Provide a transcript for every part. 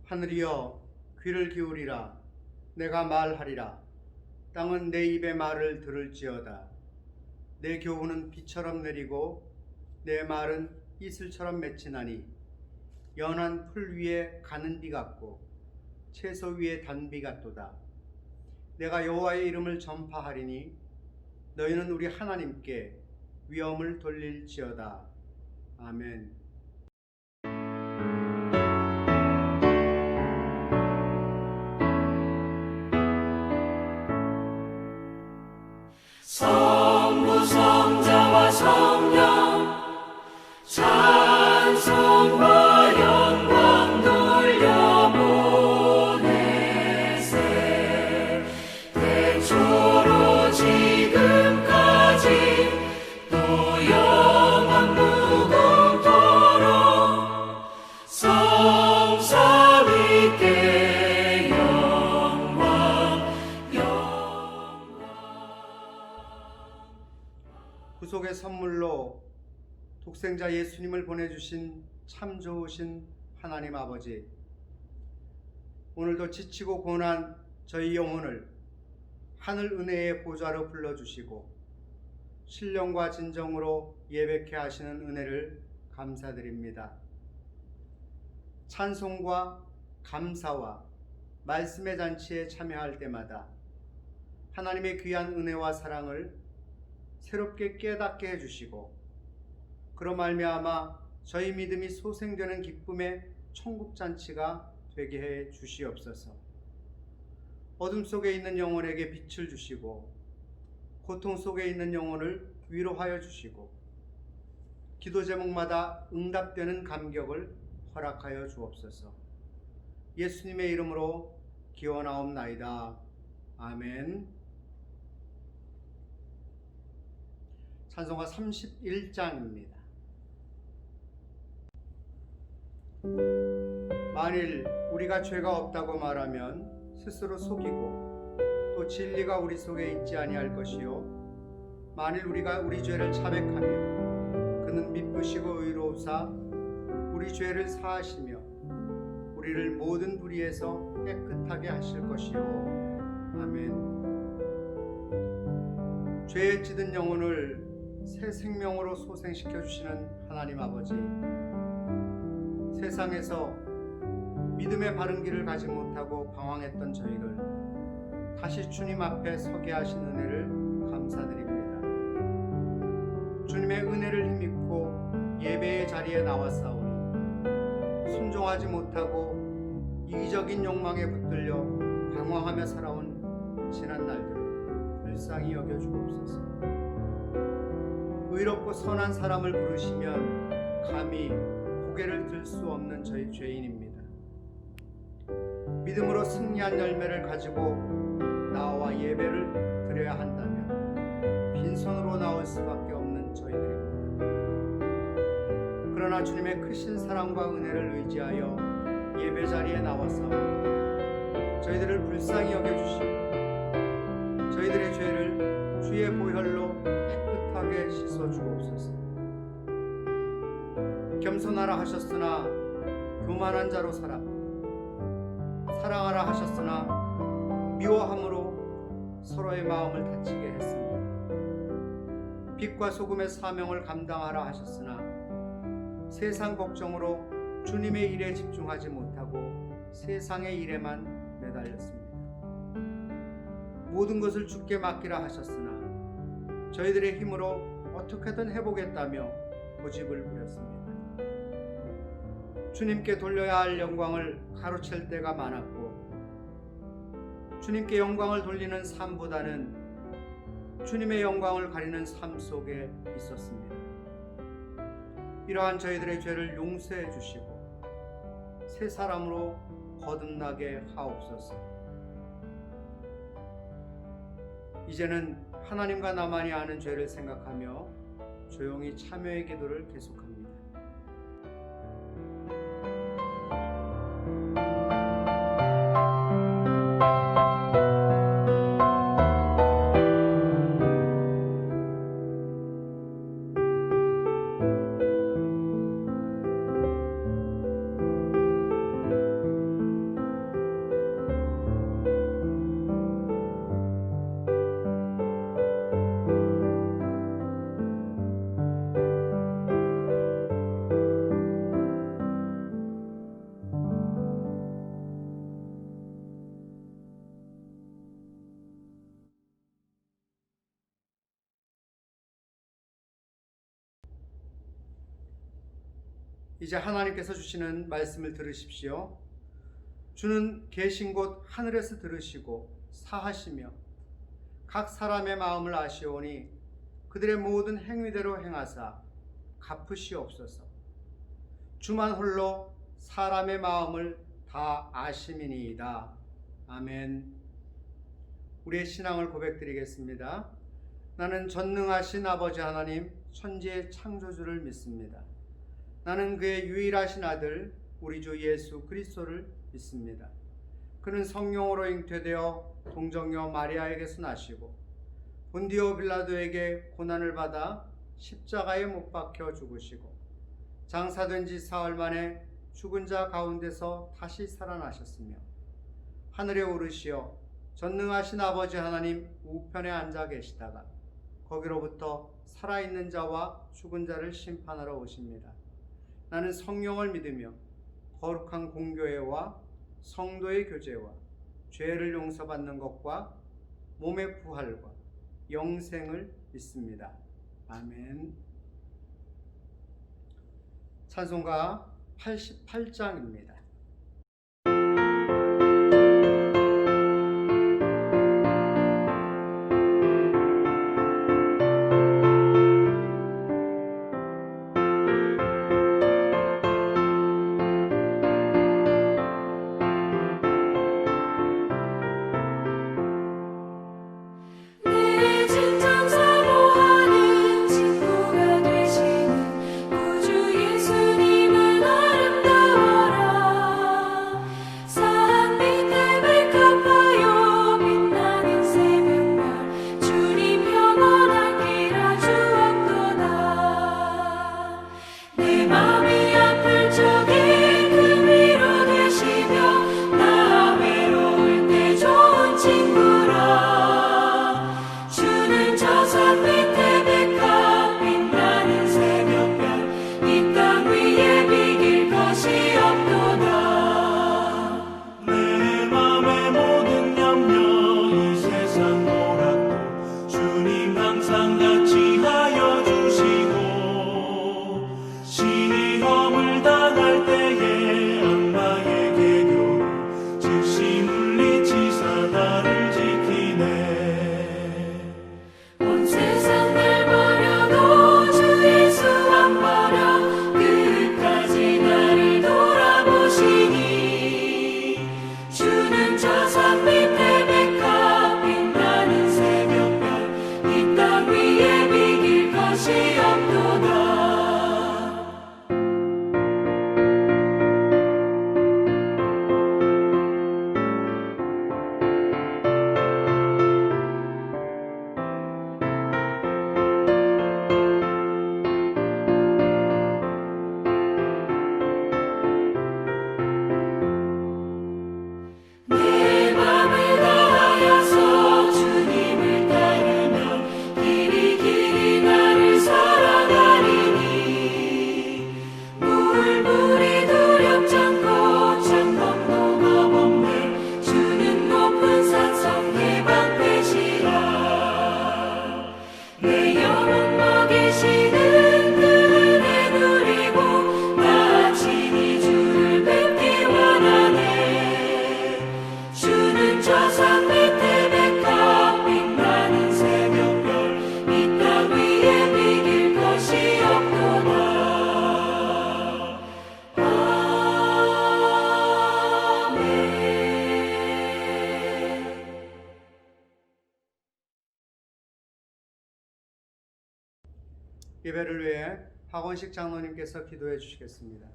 하늘이여 귀를 기울이라. 내가 말하리라. 땅은 내 입의 말을 들을지어다. 내 교훈은 비처럼 내리고 내 말은 이슬처럼 맺히나니 연한 풀 위에 가는 비 같고 채소 위에 단비 같도다. 내가 여호와의 이름을 전파하리니 너희는 우리 하나님께 위엄을 돌릴지어다. 아멘. 성부 성자와 성령 찬송과 영광 돌려보내세. 태초로 지금까지 또 영원 무궁토록 성삼위께 영광. 구속의 선물로 독생자 예수님을 보내주신 참 좋으신 하나님 아버지, 오늘도 지치고 고난 저희 영혼을 하늘 은혜의 보좌로 불러주시고 신령과 진정으로 예배케 하시는 은혜를 감사드립니다. 찬송과 감사와 말씀의 잔치에 참여할 때마다 하나님의 귀한 은혜와 사랑을 새롭게 깨닫게 해주시고 그로 말미암아 저희 믿음이 소생되는 기쁨의 천국잔치가 되게 해 주시옵소서. 어둠 속에 있는 영혼에게 빛을 주시고 고통 속에 있는 영혼을 위로하여 주시고 기도 제목마다 응답되는 감격을 허락하여 주옵소서. 예수님의 이름으로 기원하옵나이다. 아멘. 찬송가 31장입니다. 만일 우리가 죄가 없다고 말하면 스스로 속이고 또 진리가 우리 속에 있지 아니할 것이요, 만일 우리가 우리 죄를 자백하며 그는 미쁘시고 의로우사 우리 죄를 사하시며 우리를 모든 불의에서 깨끗하게 하실 것이요. 아멘. 죄에 찌든 영혼을 새 생명으로 소생시켜 주시는 하나님 아버지, 세상에서 믿음의 바른 길을 가지 못하고 방황했던 저희를 다시 주님 앞에 서게 하신 은혜를 감사드립니다. 주님의 은혜를 힘입고 예배의 자리에 나왔사오니 순종하지 못하고 이기적인 욕망에 붙들려 방황하며 살아온 지난 날들을 불쌍히 여겨 주옵소서. 의롭고 선한 사람을 부르시면 감히 고개를 들 수 없는 저희 죄인입니다. 믿음으로 승리한 열매를 가지고 나와 예배를 드려야 한다면 빈손으로 나올 수밖에 없는 저희들입니다. 그러나 주님의 크신 사랑과 은혜를 의지하여 예배 자리에 나와서 저희들을 불쌍히 여겨주시고 저희들의 죄를 주의 보혈로 깨끗하게 씻어주옵소서. 겸손하라 하셨으나 교만한 자로 살아, 사랑하라 하셨으나 미워함으로 서로의 마음을 다치게 했습니다. 빛과 소금의 사명을 감당하라 하셨으나 세상 걱정으로 주님의 일에 집중하지 못하고 세상의 일에만 매달렸습니다. 모든 것을 주께 맡기라 하셨으나 저희들의 힘으로 어떻게든 해보겠다며 고집을 부렸습니다. 주님께 돌려야 할 영광을 가로챌 때가 많았고 주님께 영광을 돌리는 삶보다는 주님의 영광을 가리는 삶 속에 있었습니다. 이러한 저희들의 죄를 용서해 주시고 새 사람으로 거듭나게 하옵소서. 이제는 하나님과 나만이 아는 죄를 생각하며 조용히 참여의 기도를 계속합니다. 이제 하나님께서 주시는 말씀을 들으십시오. 주는 계신 곳 하늘에서 들으시고 사하시며 각 사람의 마음을 아시오니 그들의 모든 행위대로 행하사 갚으시옵소서. 주만 홀로 사람의 마음을 다 아심이니이다. 아멘. 우리의 신앙을 고백드리겠습니다. 나는 전능하신 아버지 하나님 천지의 창조주를 믿습니다. 나는 그의 유일하신 아들 우리 주 예수 그리스도를 믿습니다. 그는 성령으로 잉태되어 동정녀 마리아에게서 나시고 본디오 빌라도에게 고난을 받아 십자가에 못 박혀 죽으시고 장사된 지 사흘 만에 죽은 자 가운데서 다시 살아나셨으며 하늘에 오르시어 전능하신 아버지 하나님 우편에 앉아 계시다가 거기로부터 살아있는 자와 죽은 자를 심판하러 오십니다. 나는 성령을 믿으며 거룩한 공교회와 성도의 교제와 죄를 용서받는 것과 몸의 부활과 영생을 믿습니다. 아멘. 찬송가 88장입니다. 내 진정 사모하는 친구가 되시는 구주 예수님은 아름다워라. 산 밑에 백합하여 빛나는 새벽별 주님 평안할 길 아주 없도다. 내 마음이 아플 적에 그 위로 되시며 나 외로울 때 좋은 친구라. 주는 저 산 밑에 백합 빛나는 새벽별 이 땅 위에 비길 것이 없도다. 내 맘의 모든 염려 이 세상 오락도 주님 항상 같이 하여 주시고 신의 검을 당할 때에 악마의 계교로 즉시 물리치사 나를 지키네. 온 세상 날 버려도 주 예수 안 버려 끝까지 나를 돌아보시니 주는 저 산 밑에 백합 빛나는 새벽별 이 땅 위에 비길 것이 없도다. 내 맘을 다하여서 주님을 따르며 길이 길이 나를 사랑하리니 물불이 두렵지 않고 참 건너가 없네. 주는 높은 산성 내 방패시라. 내 영혼 먹이시는 그 은혜 누리고 나 친히 주를 뵙기 원하네. 주는 저 산 밑에 백합 빛나는 새벽별 이 땅 위에 비길 것이 없도다. 아멘. 예배를 위해 박원식 장로님께서 기도해 주시겠습니다.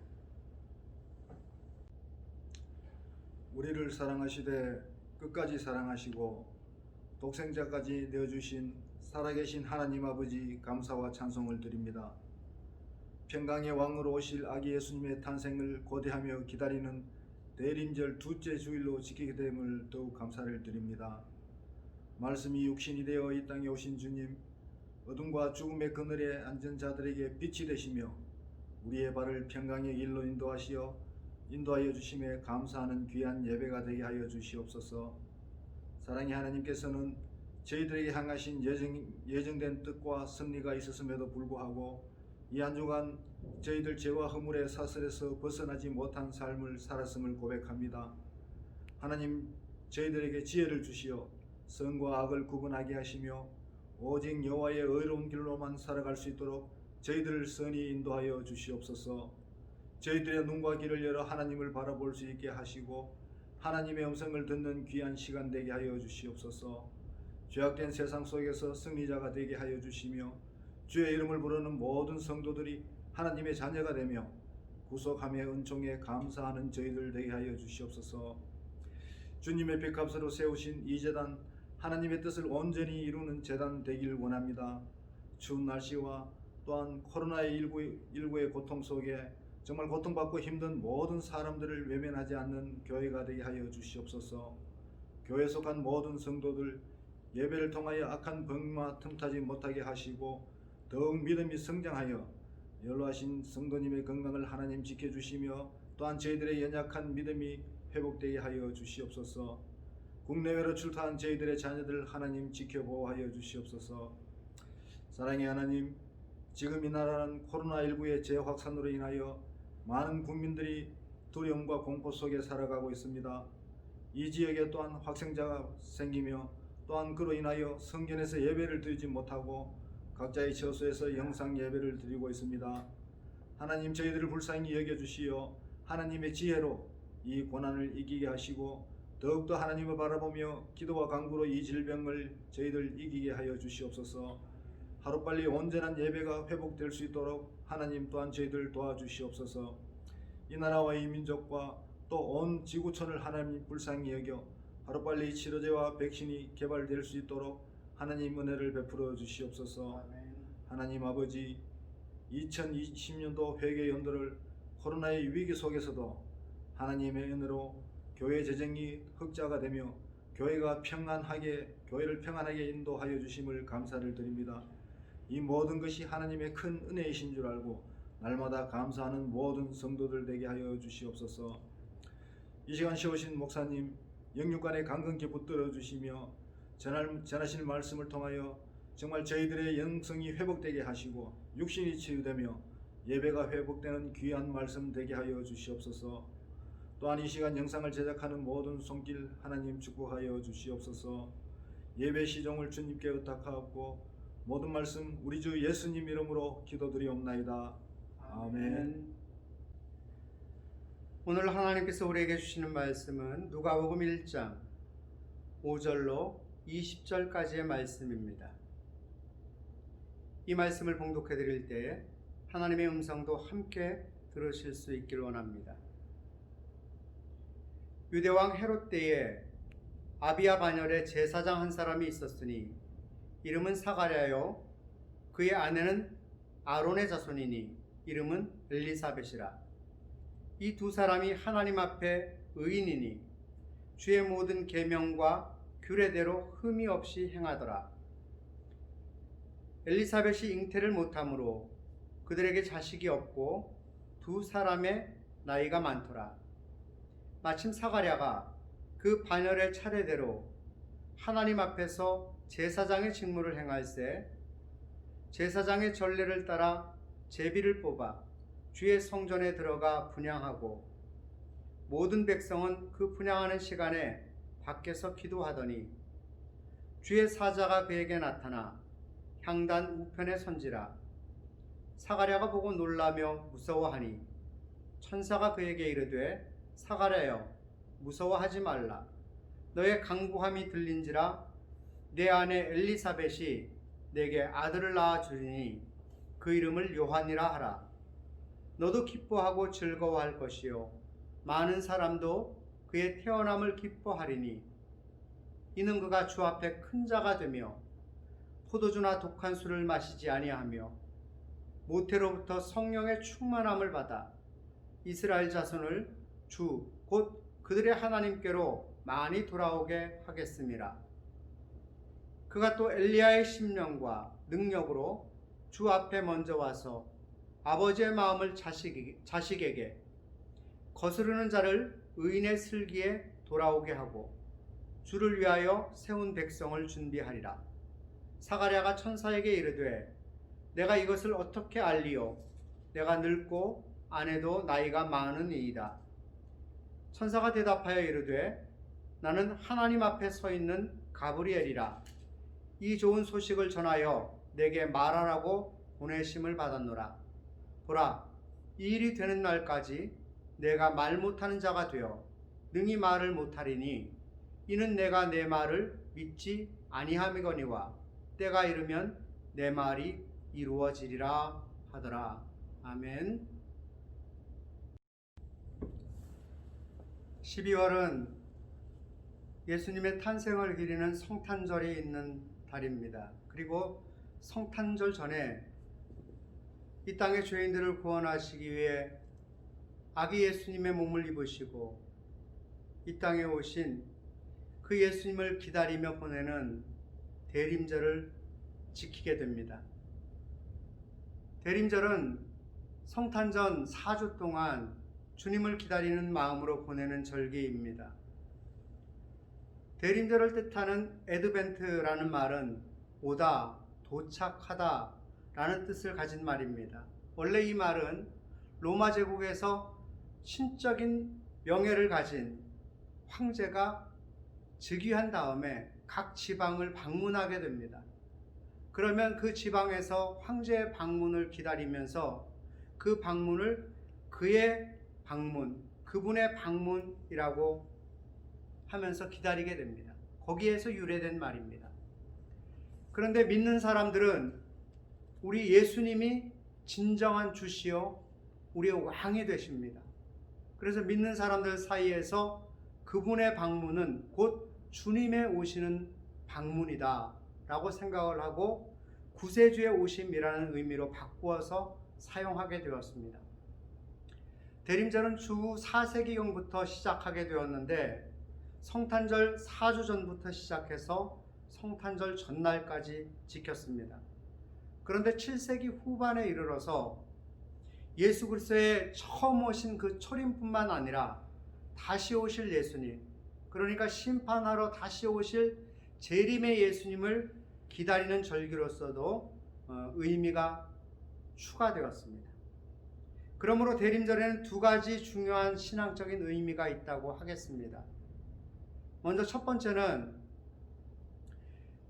우리를 사랑하시되 끝까지 사랑하시고 독생자까지 내어주신 살아계신 하나님 아버지 감사와 찬송을 드립니다. 평강의 왕으로 오실 아기 예수님의 탄생을 고대하며 기다리는 대림절 둘째 주일로 지키게 됨을 더욱 감사를 드립니다. 말씀이 육신이 되어 이 땅에 오신 주님, 어둠과 죽음의 그늘에 앉은 자들에게 빛이 되시며 우리의 발을 평강의 길로 인도하여 주심에 감사하는 귀한 예배가 되게 하여 주시옵소서. 사랑의 하나님께서는 저희들에게 향하신 예정된 뜻과 섭리가 있었음에도 불구하고 이 한 주간 저희들 죄와 허물의 사슬에서 벗어나지 못한 삶을 살았음을 고백합니다. 하나님, 저희들에게 지혜를 주시어 선과 악을 구분하게 하시며 오직 여호와의 의로운 길로만 살아갈 수 있도록 저희들을 선히 인도하여 주시옵소서. 저희들의 눈과 귀를 열어 하나님을 바라볼 수 있게 하시고 하나님의 음성을 듣는 귀한 시간 되게 하여 주시옵소서. 죄악된 세상 속에서 승리자가 되게 하여 주시며 주의 이름을 부르는 모든 성도들이 하나님의 자녀가 되며 구속함의 은총에 감사하는 저희들 되게 하여 주시옵소서. 주님의 빚값으로 세우신 이 제단, 하나님의 뜻을 온전히 이루는 제단 되길 원합니다. 추운 날씨와 또한 코로나19의 고통 속에 정말 고통받고 힘든 모든 사람들을 외면하지 않는 교회가 되게 하여 주시옵소서. 교회에 속한 모든 성도들 예배를 통하여 악한 병마 틈타지 못하게 하시고 더욱 믿음이 성장하여 연로하신 성도님의 건강을 하나님 지켜주시며 또한 저희들의 연약한 믿음이 회복되게 하여 주시옵소서. 국내외로 출타한 저희들의 자녀들 하나님 지켜보호하여 주시옵소서. 사랑의 하나님, 지금 이 나라는 코로나19의 재확산으로 인하여 많은 국민들이 두려움과 공포 속에 살아가고 있습니다. 이 지역에 또한 확생자가 생기며 또한 그로 인하여 성전에서 예배를 드리지 못하고 각자의 처소에서 영상 예배를 드리고 있습니다. 하나님, 저희들을 불쌍히 여겨주시어 하나님의 지혜로 이 고난을 이기게 하시고 더욱더 하나님을 바라보며 기도와 간구로 이 질병을 저희들 이기게 하여 주시옵소서. 하루빨리 온전한 예배가 회복될 수 있도록 하나님 또한 저희들 도와주시옵소서. 이 나라와 이 민족과 또 온 지구촌을 하나님 불쌍히 여겨 하루빨리 치료제와 백신이 개발될 수 있도록 하나님 은혜를 베풀어 주시옵소서. 하나님 아버지, 2020년도 회개 연도를 코로나의 위기 속에서도 하나님의 은혜로 교회 재정이 흑자가 되며 교회를 평안하게 인도하여 주심을 감사를 드립니다. 이 모든 것이 하나님의 큰 은혜이신 줄 알고 날마다 감사하는 모든 성도들 되게 하여 주시옵소서. 이 시간 쉬우신 목사님 영육간에 강건케 붙들어 주시며 전하신 말씀을 통하여 정말 저희들의 영성이 회복되게 하시고 육신이 치유되며 예배가 회복되는 귀한 말씀 되게 하여 주시옵소서. 또한 이 시간 영상을 제작하는 모든 손길 하나님 축복하여 주시옵소서. 예배 시종을 주님께 의탁하옵고 모든 말씀 우리 주 예수님 이름으로 기도드리옵나이다. 아멘. 오늘 하나님께서 우리에게 주시는 말씀은 누가복음 1장 5절로 20절까지의 말씀입니다. 이 말씀을 봉독해 드릴 때 하나님의 음성도 함께 들으실 수 있기를 원합니다. 유대왕 헤롯 때에 아비야 반열에 제사장 한 사람이 있었으니 이름은 사가랴요, 그의 아내는 아론의 자손이니 이름은 엘리사벳이라. 이 두 사람이 하나님 앞에 의인이니 주의 모든 계명과 규례대로 흠이 없이 행하더라. 엘리사벳이 잉태를 못하므로 그들에게 자식이 없고 두 사람의 나이가 많더라. 마침 사가랴가 그 반열의 차례대로 하나님 앞에서 제사장의 직무를 행할세 제사장의 전례를 따라 제비를 뽑아 주의 성전에 들어가 분향하고 모든 백성은 그 분향하는 시간에 밖에서 기도하더니 주의 사자가 그에게 나타나 향단 우편에 선지라. 사가랴가 보고 놀라며 무서워하니 천사가 그에게 이르되 사가랴여 무서워하지 말라. 너의 강구함이 들린지라. 내 아내 엘리사벳이 내게 아들을 낳아 주리니 그 이름을 요한이라 하라. 너도 기뻐하고 즐거워할 것이요 많은 사람도 그의 태어남을 기뻐하리니 이는 그가 주 앞에 큰 자가 되며 포도주나 독한 술을 마시지 아니하며 모태로부터 성령의 충만함을 받아 이스라엘 자손을 주 곧 그들의 하나님께로 많이 돌아오게 하겠음이라. 그가 또 엘리야의 심령과 능력으로 주 앞에 먼저 와서 아버지의 마음을 자식에게 거스르는 자를 의인의 슬기에 돌아오게 하고 주를 위하여 세운 백성을 준비하리라. 사가랴가 천사에게 이르되 내가 이것을 어떻게 알리요? 내가 늙고 아내도 나이가 많으니이다. 천사가 대답하여 이르되 나는 하나님 앞에 서 있는 가브리엘이라. 이 좋은 소식을 전하여 내게 말하라고 보내심을 받았노라. 보라, 이 일이 되는 날까지 내가 말 못하는 자가 되어 능히 말을 못하리니 이는 내가 내 말을 믿지 아니함이거니와 때가 이르면 내 말이 이루어지리라 하더라. 아멘. 12월은 예수님의 탄생을 기리는 성탄절이 있는 달입니다. 그리고 성탄절 전에 이 땅의 죄인들을 구원하시기 위해 아기 예수님의 몸을 입으시고 이 땅에 오신 그 예수님을 기다리며 보내는 대림절을 지키게 됩니다. 대림절은 성탄전 4주 동안 주님을 기다리는 마음으로 보내는 절기입니다. 대림절을 뜻하는 에드벤트라는 말은 오다, 도착하다 라는 뜻을 가진 말입니다. 원래 이 말은 로마 제국에서 신적인 명예를 가진 황제가 즉위한 다음에 각 지방을 방문하게 됩니다. 그러면 그 지방에서 황제의 방문을 기다리면서 그 방문을 그의 방문, 그분의 방문이라고 하면서 기다리게 됩니다. 거기에서 유래된 말입니다. 그런데 믿는 사람들은 우리 예수님이 진정한 주시요 우리의 왕이 되십니다. 그래서 믿는 사람들 사이에서 그분의 방문은 곧 주님의 오시는 방문이다 라고 생각을 하고 구세주의 오심이라는 의미로 바꾸어서 사용하게 되었습니다. 대림절은 주 4세기경부터 시작하게 되었는데 성탄절 4주 전부터 시작해서 성탄절 전날까지 지켰습니다. 그런데 7세기 후반에 이르러서 예수 그리스도의 처음 오신 그 초림뿐만 아니라 다시 오실 예수님, 그러니까 심판하러 다시 오실 재림의 예수님을 기다리는 절기로서도 의미가 추가되었습니다. 그러므로 대림절에는 두 가지 중요한 신앙적인 의미가 있다고 하겠습니다. 먼저 첫 번째는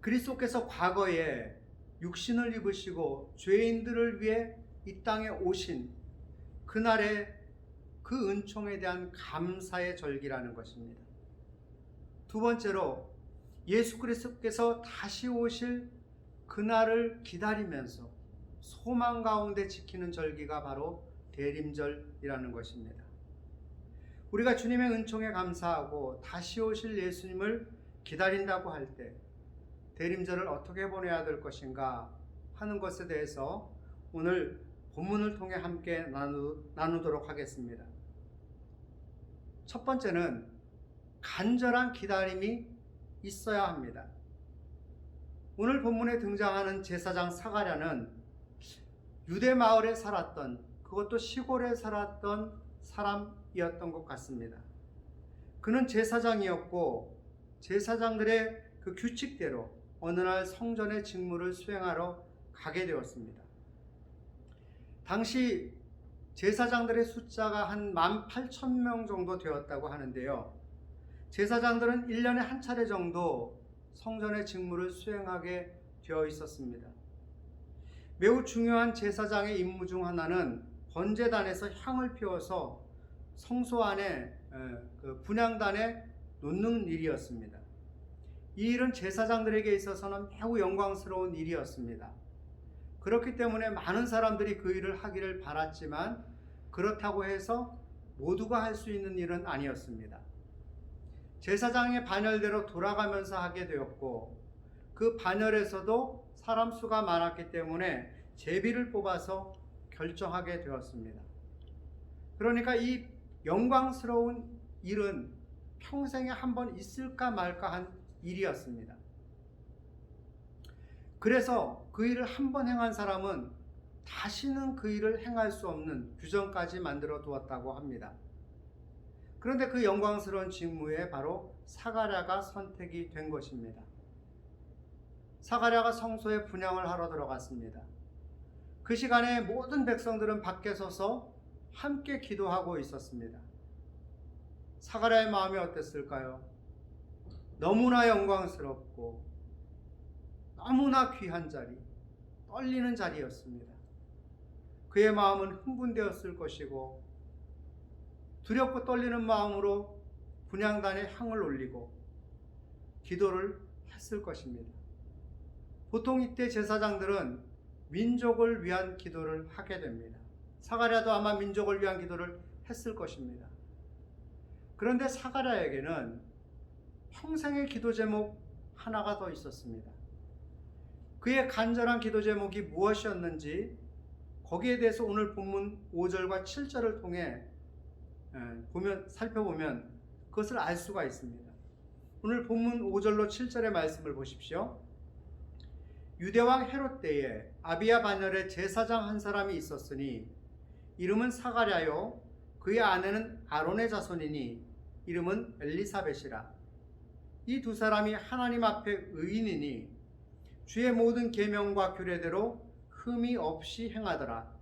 그리스도께서 과거에 육신을 입으시고 죄인들을 위해 이 땅에 오신 그날의 그 은총에 대한 감사의 절기라는 것입니다. 두 번째로 예수 그리스도께서 다시 오실 그날을 기다리면서 소망 가운데 지키는 절기가 바로 대림절이라는 것입니다. 우리가 주님의 은총에 감사하고 다시 오실 예수님을 기다린다고 할 때 대림절을 어떻게 보내야 될 것인가 하는 것에 대해서 오늘 본문을 통해 함께 나누도록 하겠습니다. 첫 번째는 간절한 기다림이 있어야 합니다. 오늘 본문에 등장하는 제사장 사가랴는 유대 마을에 살았던, 그것도 시골에 살았던 사람이었던 것 같습니다. 그는 제사장이었고 제사장들의 그 규칙대로 어느 날 성전의 직무를 수행하러 가게 되었습니다. 당시 제사장들의 숫자가 한 18,000명 정도 되었다고 하는데요. 제사장들은 1년에 한 차례 정도 성전의 직무를 수행하게 되어 있었습니다. 매우 중요한 제사장의 임무 중 하나는 번제단에서 향을 피워서 성소 안에 분향단에 놓는 일이었습니다. 이 일은 제사장들에게 있어서는 매우 영광스러운 일이었습니다. 그렇기 때문에 많은 사람들이 그 일을 하기를 바랐지만 그렇다고 해서 모두가 할 수 있는 일은 아니었습니다. 제사장의 반열대로 돌아가면서 하게 되었고 그 반열에서도 사람 수가 많았기 때문에 제비를 뽑아서 결정하게 되었습니다. 그러니까 이 영광스러운 일은 평생에 한 번 있을까 말까 한 일이었습니다. 그래서 그 일을 한 번 행한 사람은 다시는 그 일을 행할 수 없는 규정까지 만들어 두었다고 합니다. 그런데 그 영광스러운 직무에 바로 사가랴가 선택이 된 것입니다. 사가랴가 성소에 분향을 하러 들어갔습니다. 그 시간에 모든 백성들은 밖에 서서 함께 기도하고 있었습니다. 사가랴의 마음이 어땠을까요? 너무나 영광스럽고 너무나 귀한 자리, 떨리는 자리였습니다. 그의 마음은 흥분되었을 것이고 두렵고 떨리는 마음으로 분향단에 향을 올리고 기도를 했을 것입니다. 보통 이때 제사장들은 민족을 위한 기도를 하게 됩니다. 사가랴도 아마 민족을 위한 기도를 했을 것입니다. 그런데 사가랴에게는 평생의 기도 제목 하나가 더 있었습니다. 그의 간절한 기도 제목이 무엇이었는지 거기에 대해서 오늘 본문 5절과 7절을 통해 살펴보면 그것을 알 수가 있습니다. 오늘 본문 5절로 7절의 말씀을 보십시오. 유대왕 헤롯 때에 아비야 반열에 제사장 한 사람이 있었으니 이름은 사가랴요 그의 아내는 아론의 자손이니 이름은 엘리사벳이라. 이 두 사람이 하나님 앞에 의인이니 주의 모든 계명과 규례대로 흠이 없이 행하더라.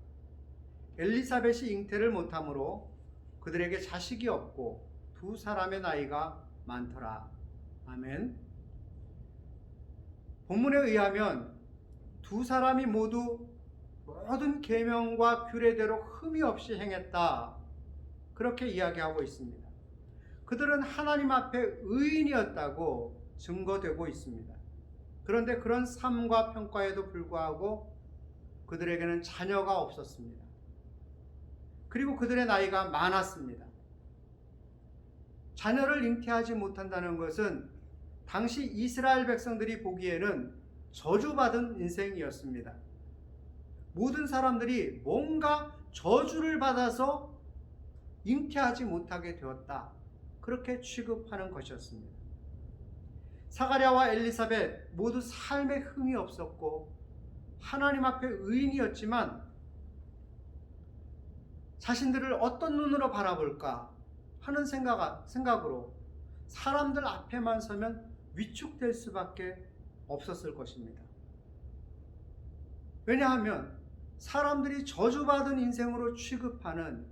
엘리사벳이 잉태를 못하므로 그들에게 자식이 없고 두 사람의 나이가 많더라. 아멘. 본문에 의하면 두 사람이 모두 모든 계명과 규례대로 흠이 없이 행했다. 그렇게 이야기하고 있습니다. 그들은 하나님 앞에 의인이었다고 증거되고 있습니다. 그런데 그런 삶과 평가에도 불구하고 그들에게는 자녀가 없었습니다. 그리고 그들의 나이가 많았습니다. 자녀를 잉태하지 못한다는 것은 당시 이스라엘 백성들이 보기에는 저주받은 인생이었습니다. 모든 사람들이 뭔가 저주를 받아서 잉태하지 못하게 되었다. 그렇게 취급하는 것이었습니다. 사가랴와 엘리사벳 모두 삶에 흠이 없었고 하나님 앞에 의인이었지만 자신들을 어떤 눈으로 바라볼까 하는 생각으로 사람들 앞에만 서면 위축될 수밖에 없었을 것입니다. 왜냐하면 사람들이 저주받은 인생으로 취급하는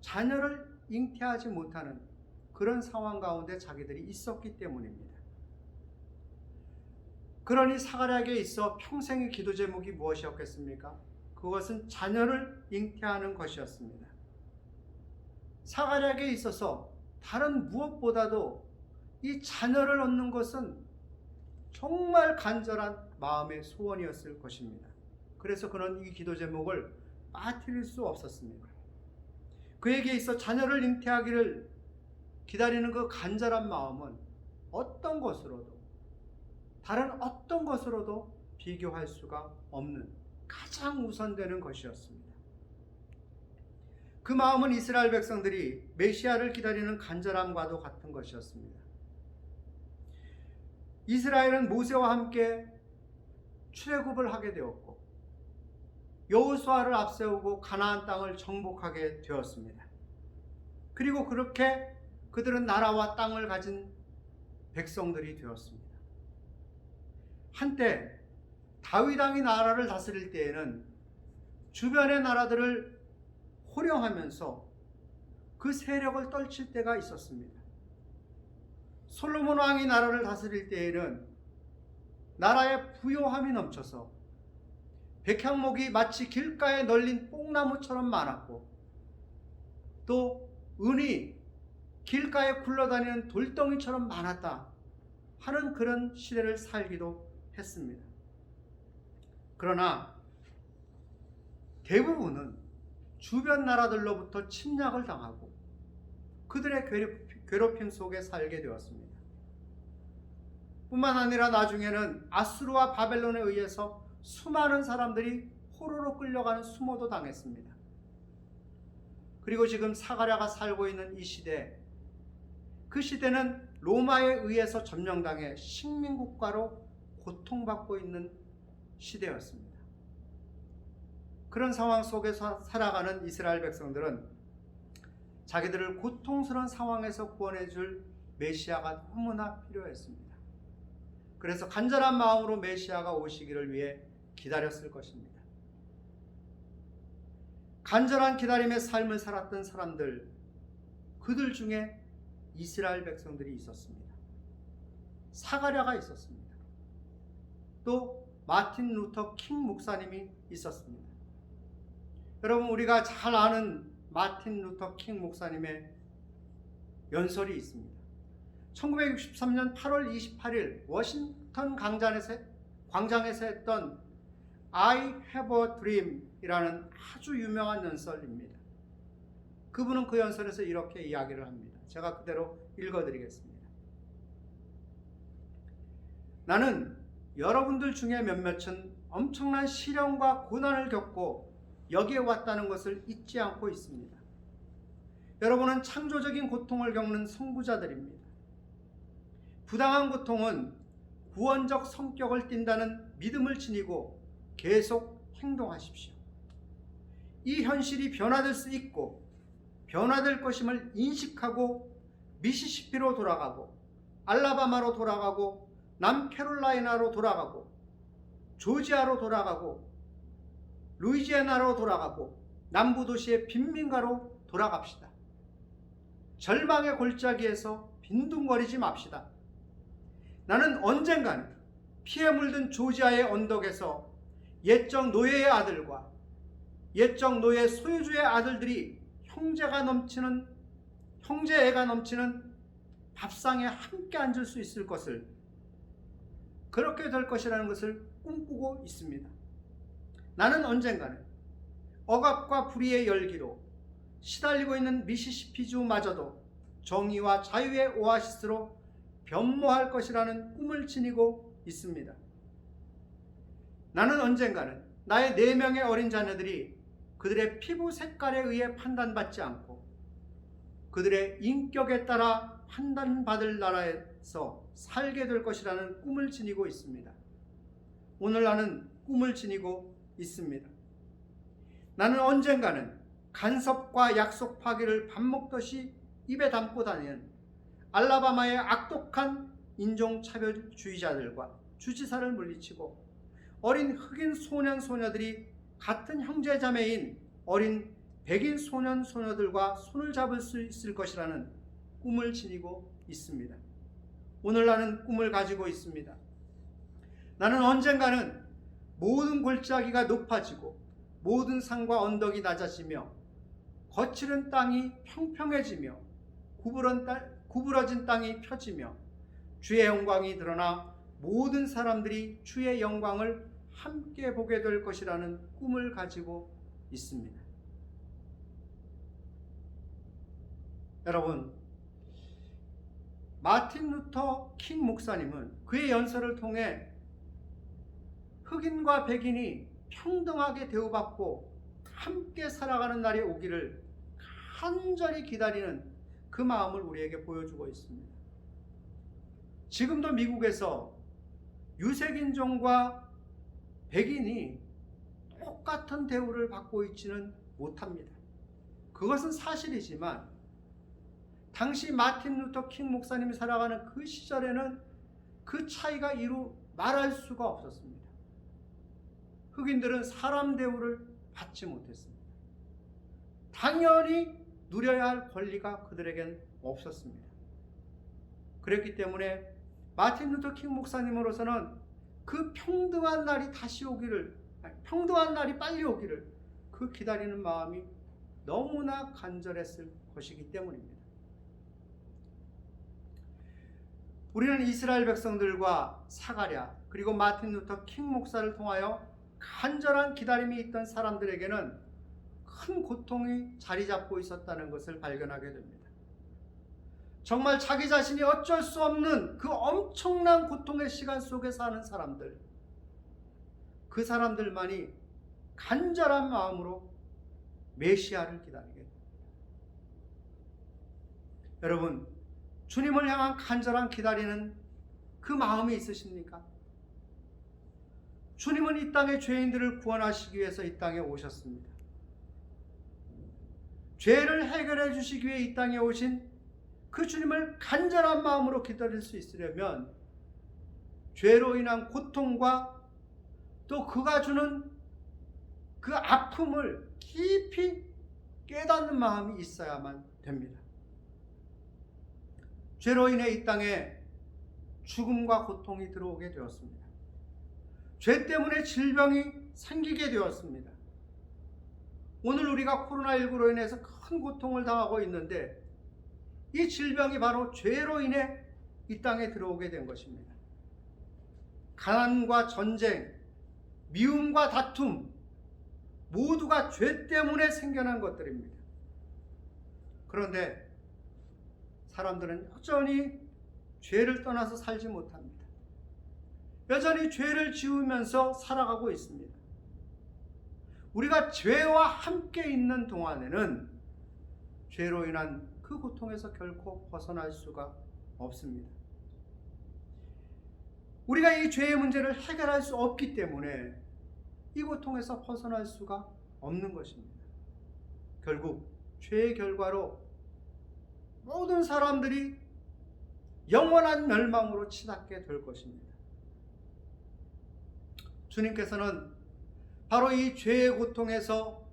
자녀를 잉태하지 못하는 그런 상황 가운데 자기들이 있었기 때문입니다. 그러니 사가랴에게 있어 평생의 기도 제목이 무엇이었겠습니까? 그것은 자녀를 잉태하는 것이었습니다. 사가랴에게 있어서 다른 무엇보다도 이 자녀를 얻는 것은 정말 간절한 마음의 소원이었을 것입니다. 그래서 그는 이 기도 제목을 빠뜨릴 수 없었습니다. 그에게 있어 자녀를 잉태하기를 기다리는 그 간절한 마음은 어떤 것으로도 다른 어떤 것으로도 비교할 수가 없는 가장 우선되는 것이었습니다. 그 마음은 이스라엘 백성들이 메시아를 기다리는 간절함과도 같은 것이었습니다. 이스라엘은 모세와 함께 출애굽을 하게 되었고 여호수아를 앞세우고 가나안 땅을 정복하게 되었습니다. 그리고 그렇게 그들은 나라와 땅을 가진 백성들이 되었습니다. 한때 다윗 왕이 나라를 다스릴 때에는 주변의 나라들을 호령하면서 그 세력을 떨칠 때가 있었습니다. 솔로몬 왕이 나라를 다스릴 때에는 나라에 부요함이 넘쳐서 백향목이 마치 길가에 널린 뽕나무처럼 많았고 또 은이 길가에 굴러다니는 돌덩이처럼 많았다 하는 그런 시대를 살기도 했습니다. 그러나 대부분은 주변 나라들로부터 침략을 당하고 그들의 괴롭힘 속에 살게 되었습니다. 뿐만 아니라 나중에는 아수르와 바벨론에 의해서 수많은 사람들이 포로로 끌려가는 수모도 당했습니다. 그리고 지금 사가랴가 살고 있는 이 시대, 그 시대는 로마에 의해서 점령당해 식민국가로 고통받고 있는 시대였습니다. 그런 상황 속에서 살아가는 이스라엘 백성들은 자기들을 고통스러운 상황에서 구원해 줄 메시아가 너무나 필요했습니다. 그래서 간절한 마음으로 메시아가 오시기를 위해 기다렸을 것입니다. 간절한 기다림의 삶을 살았던 사람들, 그들 중에 이스라엘 백성들이 있었습니다. 사가랴가 있었습니다. 또 마틴 루터 킹 목사님이 있었습니다. 여러분, 우리가 잘 아는 마틴 루터 킹 목사님의 연설이 있습니다. 1963년 8월 28일 워싱턴 광장에서 했던 I have a dream 이라는 아주 유명한 연설입니다. 그분은 그 연설에서 이렇게 이야기를 합니다. 제가 그대로 읽어드리겠습니다. 나는 여러분들 중에 몇몇은 엄청난 시련과 고난을 겪고 여기에 왔다는 것을 잊지 않고 있습니다. 여러분은 창조적인 고통을 겪는 선구자들입니다. 부당한 고통은 구원적 성격을 띈다는 믿음을 지니고 계속 행동하십시오. 이 현실이 변화될 수 있고 변화될 것임을 인식하고 미시시피로 돌아가고 알라바마로 돌아가고 남캐롤라이나로 돌아가고 조지아로 돌아가고 루이지애나로 돌아가고 남부 도시의 빈민가로 돌아갑시다. 절망의 골짜기에서 빈둥거리지 맙시다. 나는 언젠간 피에 물든 조지아의 언덕에서 옛적 노예의 아들과 옛적 노예 소유주의 아들들이 형제애가 넘치는 밥상에 함께 앉을 수 있을 것을, 그렇게 될 것이라는 것을 꿈꾸고 있습니다. 나는 언젠가는 억압과 불의의 열기로 시달리고 있는 미시시피주마저도 정의와 자유의 오아시스로 변모할 것이라는 꿈을 지니고 있습니다. 나는 언젠가는 나의 4명의 어린 자녀들이 그들의 피부 색깔에 의해 판단받지 않고 그들의 인격에 따라 판단받을 나라에서 살게 될 것이라는 꿈을 지니고 있습니다. 오늘 나는 꿈을 지니고 있습니다. 나는 언젠가는 간섭과 약속 파기를 밥 먹듯이 입에 담고 다니는 알라바마의 악독한 인종차별주의자들과 주지사를 물리치고 어린 흑인 소년 소녀들이 같은 형제자매인 어린 백인 소년 소녀들과 손을 잡을 수 있을 것이라는 꿈을 지니고 있습니다. 오늘 나는 꿈을 가지고 있습니다. 나는 언젠가는 모든 골짜기가 높아지고 모든 산과 언덕이 낮아지며 거칠은 땅이 평평해지며 구부러진 땅이 펴지며 주의 영광이 드러나 모든 사람들이 주의 영광을 함께 보게 될 것이라는 꿈을 가지고 있습니다. 여러분, 마틴 루터 킹 목사님은 그의 연설을 통해 흑인과 백인이 평등하게 대우받고 함께 살아가는 날이 오기를 간절히 기다리는 그 마음을 우리에게 보여주고 있습니다. 지금도 미국에서 유색인종과 백인이 똑같은 대우를 받고 있지는 못합니다. 그것은 사실이지만 당시 마틴 루터 킹 목사님이 살아가는 그 시절에는 그 차이가 이루 말할 수가 없었습니다. 흑인들은 사람 대우를 받지 못했습니다. 당연히 누려야 할 권리가 그들에겐 없었습니다. 그랬기 때문에 마틴 루터 킹 목사님으로서는 그 평등한 날이 빨리 오기를 그 기다리는 마음이 너무나 간절했을 것이기 때문입니다. 우리는 이스라엘 백성들과 사가랴 그리고 마틴 루터 킹 목사를 통하여 간절한 기다림이 있던 사람들에게는 큰 고통이 자리 잡고 있었다는 것을 발견하게 됩니다. 정말 자기 자신이 어쩔 수 없는 그 엄청난 고통의 시간 속에 사는 사람들, 그 사람들만이 간절한 마음으로 메시아를 기다리게 됩니다. 여러분, 주님을 향한 간절한 기다리는 그 마음이 있으십니까? 주님은 이 땅의 죄인들을 구원하시기 위해서 이 땅에 오셨습니다. 죄를 해결해 주시기 위해 이 땅에 오신 그 주님을 간절한 마음으로 기다릴 수 있으려면 죄로 인한 고통과 또 그가 주는 그 아픔을 깊이 깨닫는 마음이 있어야만 됩니다. 죄로 인해 이 땅에 죽음과 고통이 들어오게 되었습니다. 죄 때문에 질병이 생기게 되었습니다. 오늘 우리가 코로나19로 인해서 큰 고통을 당하고 있는데 이 질병이 바로 죄로 인해 이 땅에 들어오게 된 것입니다. 가난과 전쟁, 미움과 다툼 모두가 죄 때문에 생겨난 것들입니다. 그런데 사람들은 여전히 죄를 떠나서 살지 못합니다. 여전히 죄를 지으면서 살아가고 있습니다. 우리가 죄와 함께 있는 동안에는 죄로 인한 그 고통에서 결코 벗어날 수가 없습니다. 우리가 이 죄의 문제를 해결할 수 없기 때문에 이 고통에서 벗어날 수가 없는 것입니다. 결국 죄의 결과로 모든 사람들이 영원한 멸망으로 치닫게 될 것입니다. 주님께서는 바로 이 죄의 고통에서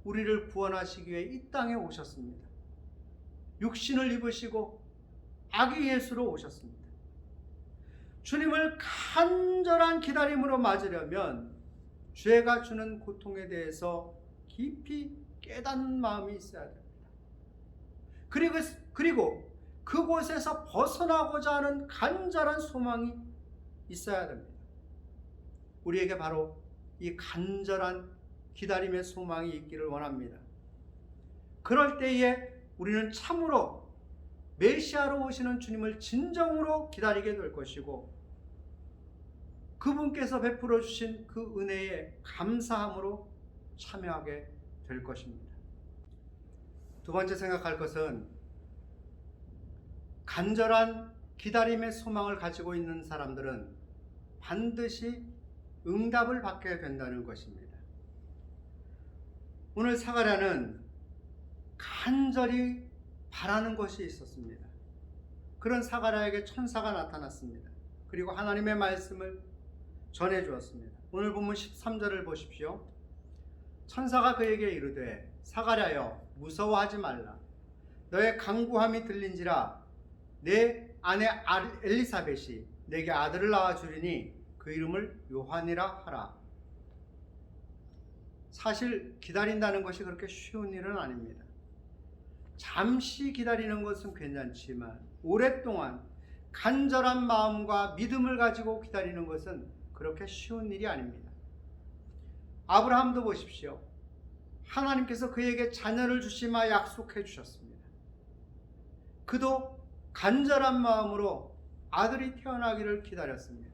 우리를 구원하시기 위해 이 땅에 오셨습니다. 육신을 입으시고 아기 예수로 오셨습니다. 주님을 간절한 기다림으로 맞으려면 죄가 주는 고통에 대해서 깊이 깨닫는 마음이 있어야 됩니다. 그리고 그곳에서 벗어나고자 하는 간절한 소망이 있어야 됩니다. 우리에게 바로 이 간절한 기다림의 소망이 있기를 원합니다. 그럴 때에 우리는 참으로 메시아로 오시는 주님을 진정으로 기다리게 될 것이고 그분께서 베풀어 주신 그 은혜에 감사함으로 참여하게 될 것입니다. 두 번째 생각할 것은 간절한 기다림의 소망을 가지고 있는 사람들은 반드시 응답을 받게 된다는 것입니다. 오늘 사가랴는 간절히 바라는 것이 있었습니다. 그런 사가랴에게 천사가 나타났습니다. 그리고 하나님의 말씀을 전해 주었습니다. 오늘 본문 13절을 보십시오. 천사가 그에게 이르되 사가랴여 무서워하지 말라. 너의 간구함이 들린지라 내 아내 엘리사벳이 내게 아들을 낳아 주리니 그 이름을 요한이라 하라. 사실 기다린다는 것이 그렇게 쉬운 일은 아닙니다. 잠시 기다리는 것은 괜찮지만 오랫동안 간절한 마음과 믿음을 가지고 기다리는 것은 그렇게 쉬운 일이 아닙니다. 아브라함도 보십시오. 하나님께서 그에게 자녀를 주시마 약속해 주셨습니다. 그도 간절한 마음으로 아들이 태어나기를 기다렸습니다.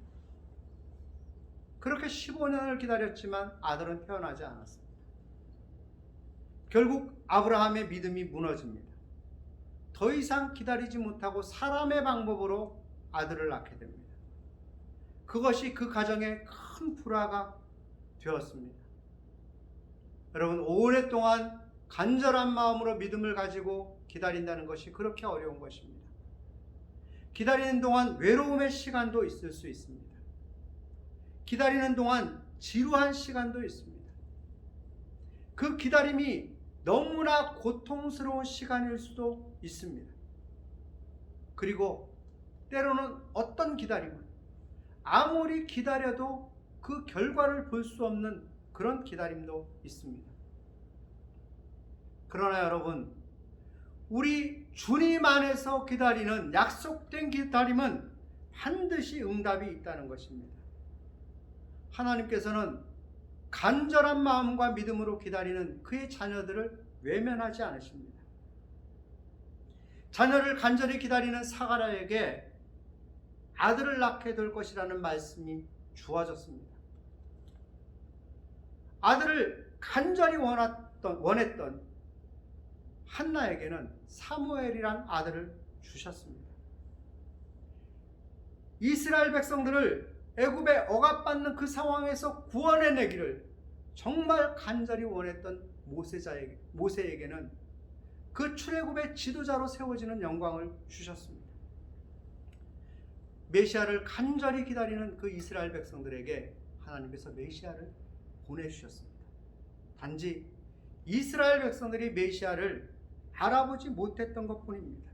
그렇게 15년을 기다렸지만 아들은 태어나지 않았습니다. 결국 아브라함의 믿음이 무너집니다. 더 이상 기다리지 못하고 사람의 방법으로 아들을 낳게 됩니다. 그것이 그 가정의 큰 불화가 되었습니다. 여러분, 오랫동안 간절한 마음으로 믿음을 가지고 기다린다는 것이 그렇게 어려운 것입니다. 기다리는 동안 외로움의 시간도 있을 수 있습니다. 기다리는 동안 지루한 시간도 있습니다. 그 기다림이 너무나 고통스러운 시간일 수도 있습니다. 그리고 때로는 어떤 기다림은 아무리 기다려도 그 결과를 볼 수 없는 그런 기다림도 있습니다. 그러나 여러분, 우리 주님 안에서 기다리는 약속된 기다림은 반드시 응답이 있다는 것입니다. 하나님께서는 간절한 마음과 믿음으로 기다리는 그의 자녀들을 외면하지 않으십니다. 자녀를 간절히 기다리는 사가랴에게 아들을 낳게 될 것이라는 말씀이 주어졌습니다. 아들을 간절히 원했던 한나에게는 사무엘이란 아들을 주셨습니다. 이스라엘 백성들을 애굽에 억압받는 그 상황에서 구원해내기를 정말 간절히 원했던 모세에게는 그 출애굽의 지도자로 세워지는 영광을 주셨습니다. 메시아를 간절히 기다리는 그 이스라엘 백성들에게 하나님께서 메시아를 보내주셨습니다. 단지 이스라엘 백성들이 메시아를 알아보지 못했던 것뿐입니다.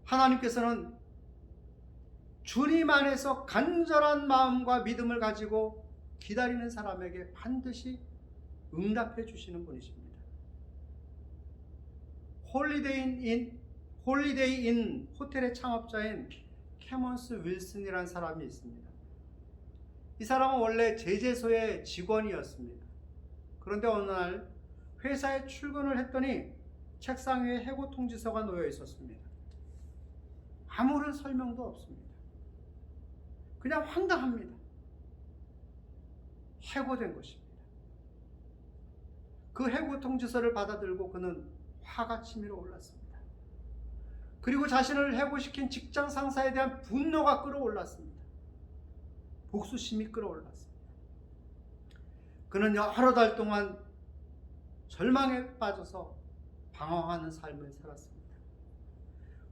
하나님께서는 주님 안에서 간절한 마음과 믿음을 가지고 기다리는 사람에게 반드시 응답해 주시는 분이십니다. 홀리데이 인 호텔의 창업자인 캐먼스 윌슨이라는 사람이 있습니다. 이 사람은 원래 제재소의 직원이었습니다. 그런데 어느 날 회사에 출근을 했더니 책상 위에 해고 통지서가 놓여 있었습니다. 아무런 설명도 없습니다. 그냥 황당합니다. 해고된 것입니다. 그 해고 통지서를 받아들고 그는 화가 치밀어 올랐습니다. 그리고 자신을 해고시킨 직장 상사에 대한 분노가 끌어올랐습니다. 복수심이 끌어올랐습니다. 그는 여러 달 동안 절망에 빠져서 방황하는 삶을 살았습니다.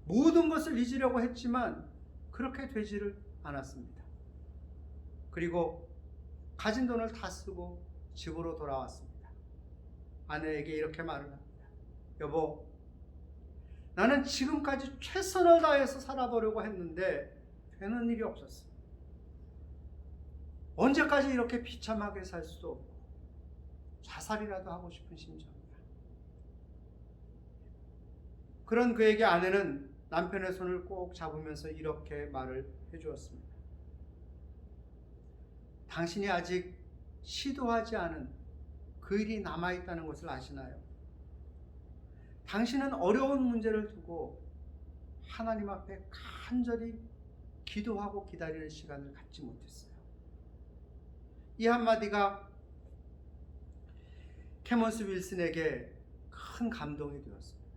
모든 것을 잊으려고 했지만 그렇게 되지를 않았습니다. 그리고 가진 돈을 다 쓰고 집으로 돌아왔습니다. 아내에게 이렇게 말을 합니다. 여보, 나는 지금까지 최선을 다해서 살아보려고 했는데 되는 일이 없었어. 언제까지 이렇게 비참하게 살 수도 없고 자살이라도 하고 싶은 심정이야. 그런 그에게 아내는 남편의 손을 꼭 잡으면서 이렇게 말을 해주었습니다. 당신이 아직 시도하지 않은 그 일이 남아있다는 것을 아시나요? 당신은 어려운 문제를 두고 하나님 앞에 간절히 기도하고 기다리는 시간을 갖지 못했어요. 이 한마디가 캐먼스 윌슨에게 큰 감동이 되었습니다.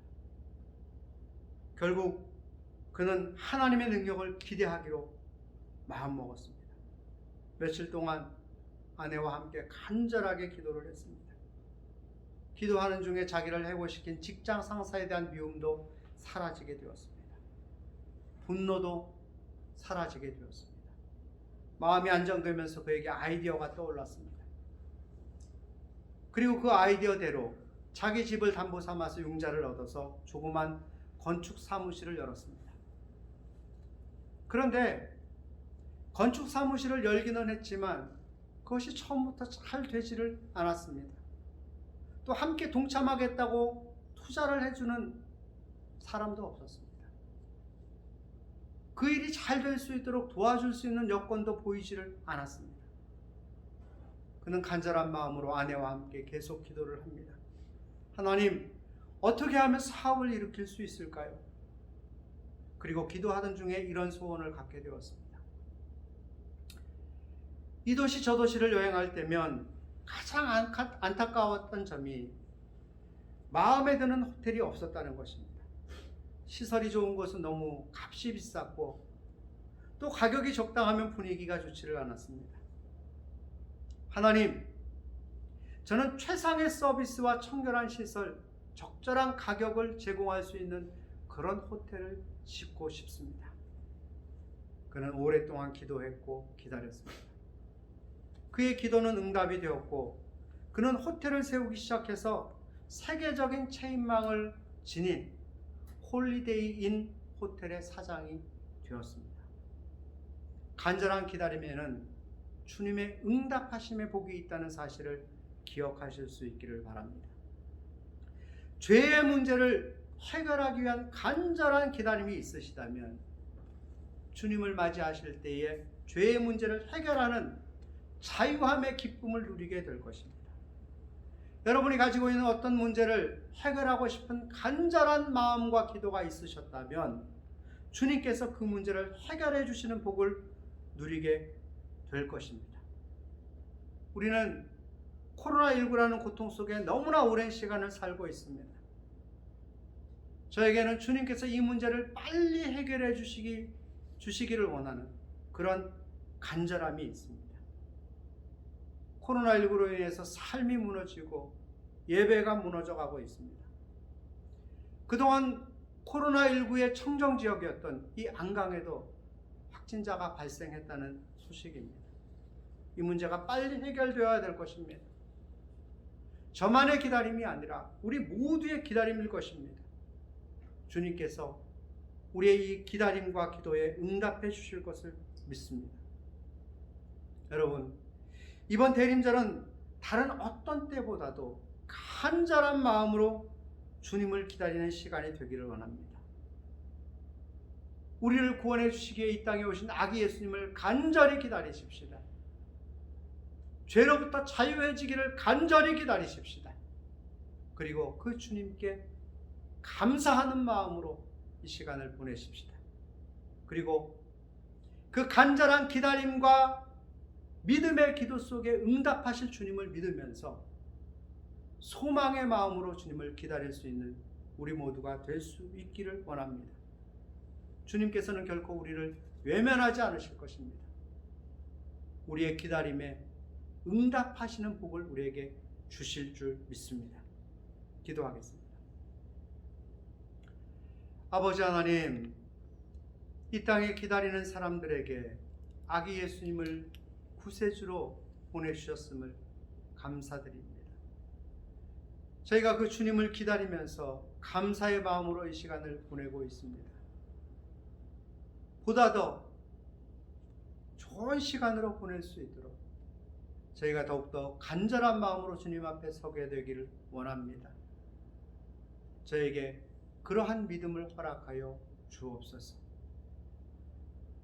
결국 그는 하나님의 능력을 기대하기로 마음먹었습니다. 며칠 동안 아내와 함께 간절하게 기도를 했습니다. 기도하는 중에 자기를 해고시킨 직장 상사에 대한 미움도 사라지게 되었습니다. 분노도 사라지게 되었습니다. 마음이 안정되면서 그에게 아이디어가 떠올랐습니다. 그리고 그 아이디어대로 자기 집을 담보 삼아서 융자를 얻어서 조그만 건축 사무실을 열었습니다. 그런데 건축 사무실을 열기는 했지만 그것이 처음부터 잘 되지를 않았습니다. 또 함께 동참하겠다고 투자를 해주는 사람도 없었습니다. 그 일이 잘 될 수 있도록 도와줄 수 있는 여건도 보이지를 않았습니다. 그는 간절한 마음으로 아내와 함께 계속 기도를 합니다. 하나님, 어떻게 하면 사업을 일으킬 수 있을까요? 그리고 기도하던 중에 이런 소원을 갖게 되었습니다. 이 도시 저 도시를 여행할 때면 가장 안타까웠던 점이 마음에 드는 호텔이 없었다는 것입니다. 시설이 좋은 곳은 너무 값이 비쌌고 또 가격이 적당하면 분위기가 좋지를 않았습니다. 하나님, 저는 최상의 서비스와 청결한 시설, 적절한 가격을 제공할 수 있는 그런 호텔을 짓고 싶습니다. 그는 오랫동안 기도했고 기다렸습니다. 그의 기도는 응답이 되었고 그는 호텔을 세우기 시작해서 세계적인 체인망을 지닌 홀리데이 인 호텔의 사장이 되었습니다. 간절한 기다림에는 주님의 응답하심의 복이 있다는 사실을 기억하실 수 있기를 바랍니다. 죄의 문제를 해결하기 위한 간절한 기다림이 있으시다면 주님을 맞이하실 때에 죄의 문제를 해결하는 자유함의 기쁨을 누리게 될 것입니다. 여러분이 가지고 있는 어떤 문제를 해결하고 싶은 간절한 마음과 기도가 있으셨다면 주님께서 그 문제를 해결해 주시는 복을 누리게 될 것입니다. 우리는 코로나19라는 고통 속에 너무나 오랜 시간을 살고 있습니다. 저에게는 주님께서 이 문제를 빨리 해결해 주시기를 원하는 그런 간절함이 있습니다. 코로나19로 인해서 삶이 무너지고 예배가 무너져가고 있습니다. 그동안 코로나19의 청정지역이었던 이 안강에도 확진자가 발생했다는 소식입니다. 이 문제가 빨리 해결되어야 될 것입니다. 저만의 기다림이 아니라 우리 모두의 기다림일 것입니다. 주님께서 우리의 이 기다림과 기도에 응답해 주실 것을 믿습니다. 여러분, 이번 대림절은 다른 어떤 때보다도 간절한 마음으로 주님을 기다리는 시간이 되기를 원합니다. 우리를 구원해 주시기에 이 땅에 오신 아기 예수님을 간절히 기다리십시다. 죄로부터 자유해지기를 간절히 기다리십시다. 그리고 그 주님께 감사하는 마음으로 이 시간을 보내십시다. 그리고 그 간절한 기다림과 믿음의 기도 속에 응답하실 주님을 믿으면서 소망의 마음으로 주님을 기다릴 수 있는 우리 모두가 될 수 있기를 원합니다. 주님께서는 결코 우리를 외면하지 않으실 것입니다. 우리의 기다림에 응답하시는 복을 우리에게 주실 줄 믿습니다. 기도하겠습니다. 아버지 하나님, 이 땅에 기다리는 사람들에게 아기 예수님을 구세주로 보내주셨음을 감사드립니다. 저희가 그 주님을 기다리면서 감사의 마음으로 이 시간을 보내고 있습니다. 보다 더 좋은 시간으로 보낼 수 있도록 저희가 더욱더 간절한 마음으로 주님 앞에 서게 되기를 원합니다. 저에게 그러한 믿음을 허락하여 주옵소서.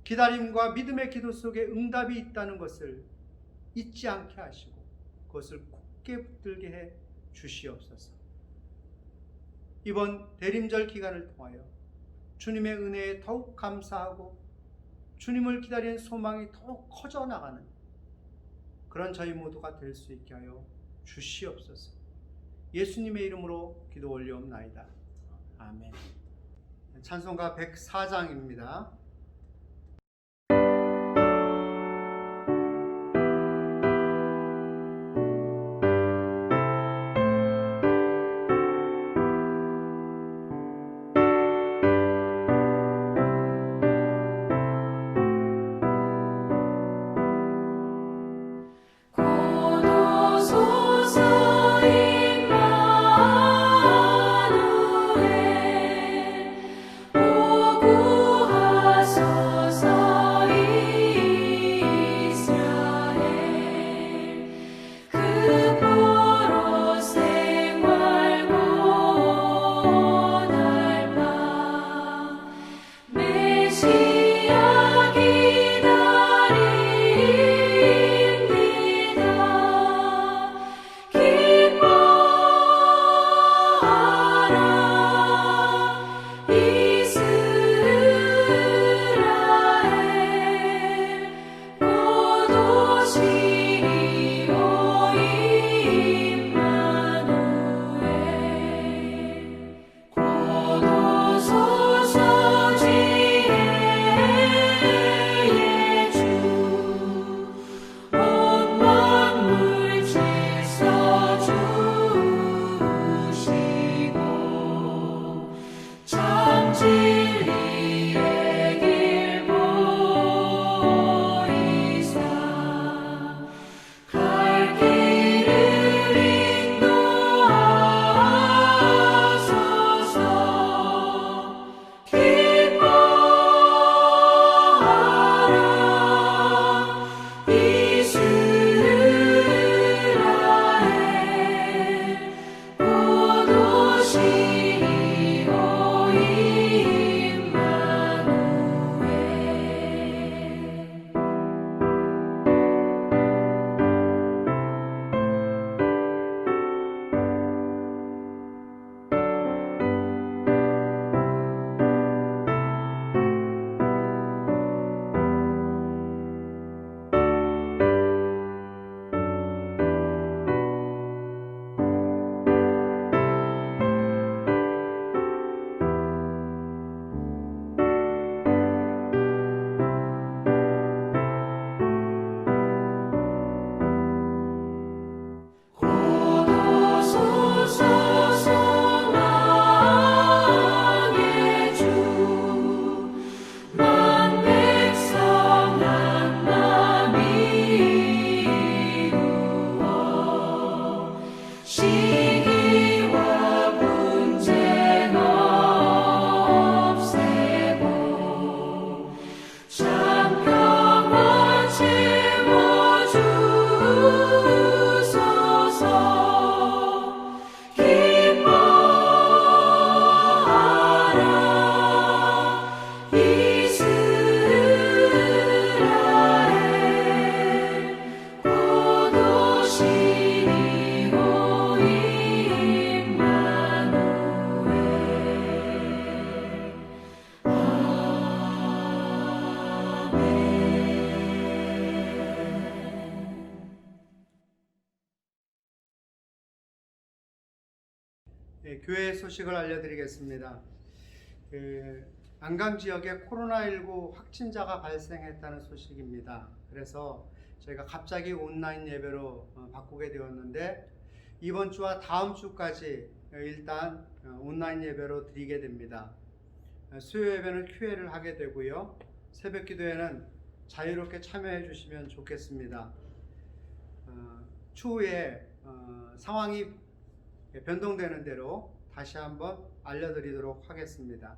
기다림과 믿음의 기도 속에 응답이 있다는 것을 잊지 않게 하시고 그것을 굳게 붙들게 해 주시옵소서. 이번 대림절 기간을 통하여 주님의 은혜에 더욱 감사하고 주님을 기다리는 소망이 더욱 커져 나가는 그런 저희 모두가 될 수 있게 하여 주시옵소서. 예수님의 이름으로 기도 올려옵나이다. 아멘. 찬송가 104장입니다. 교회 소식을 알려드리겠습니다. 안강 지역에 코로나19 확진자가 발생했다는 소식입니다. 그래서 저희가 갑자기 온라인 예배로 바꾸게 되었는데 이번 주와 다음 주까지 일단 온라인 예배로 드리게 됩니다. 수요 예배는 Q&A를 하게 되고요. 새벽 기도에는 자유롭게 참여해 주시면 좋겠습니다. 추후에 상황이 변동되는 대로 다시 한번 알려드리도록 하겠습니다.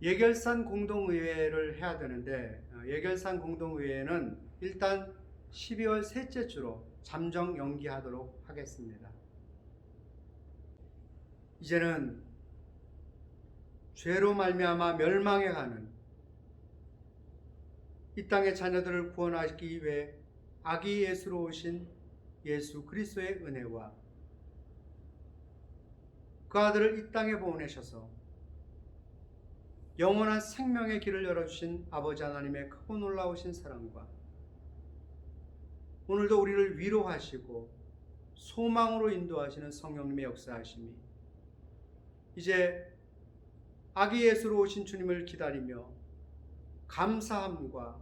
예결산 공동의회를 해야 되는데 예결산 공동의회는 일단 12월 셋째 주로 잠정 연기하도록 하겠습니다. 이제는 죄로 말미암아 멸망해 가는 이 땅의 자녀들을 구원하기 위해 아기 예수로 오신 예수 그리스도의 은혜와 그 아들을 이 땅에 보내셔서 영원한 생명의 길을 열어주신 아버지 하나님의 크고 놀라우신 사랑과 오늘도 우리를 위로하시고 소망으로 인도하시는 성령님의 역사하심이 이제 아기 예수로 오신 주님을 기다리며 감사함과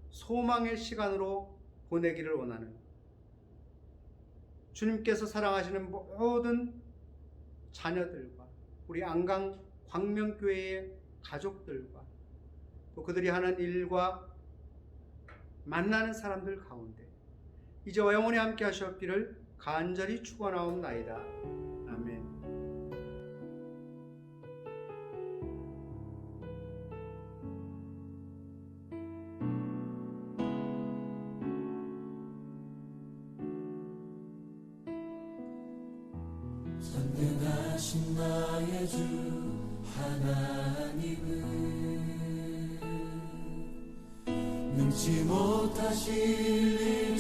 소망의 시간으로 보내기를 원하는 주님께서 사랑하시는 모든 자녀들과 우리 안강 광명교회의 가족들과 또 그들이 하는 일과 만나는 사람들 가운데 이제와 영원히 함께 하시옵기를 간절히 축원하옵나이다. 아멘. 전능하신 나의 주 하나님은 능치 못하실 일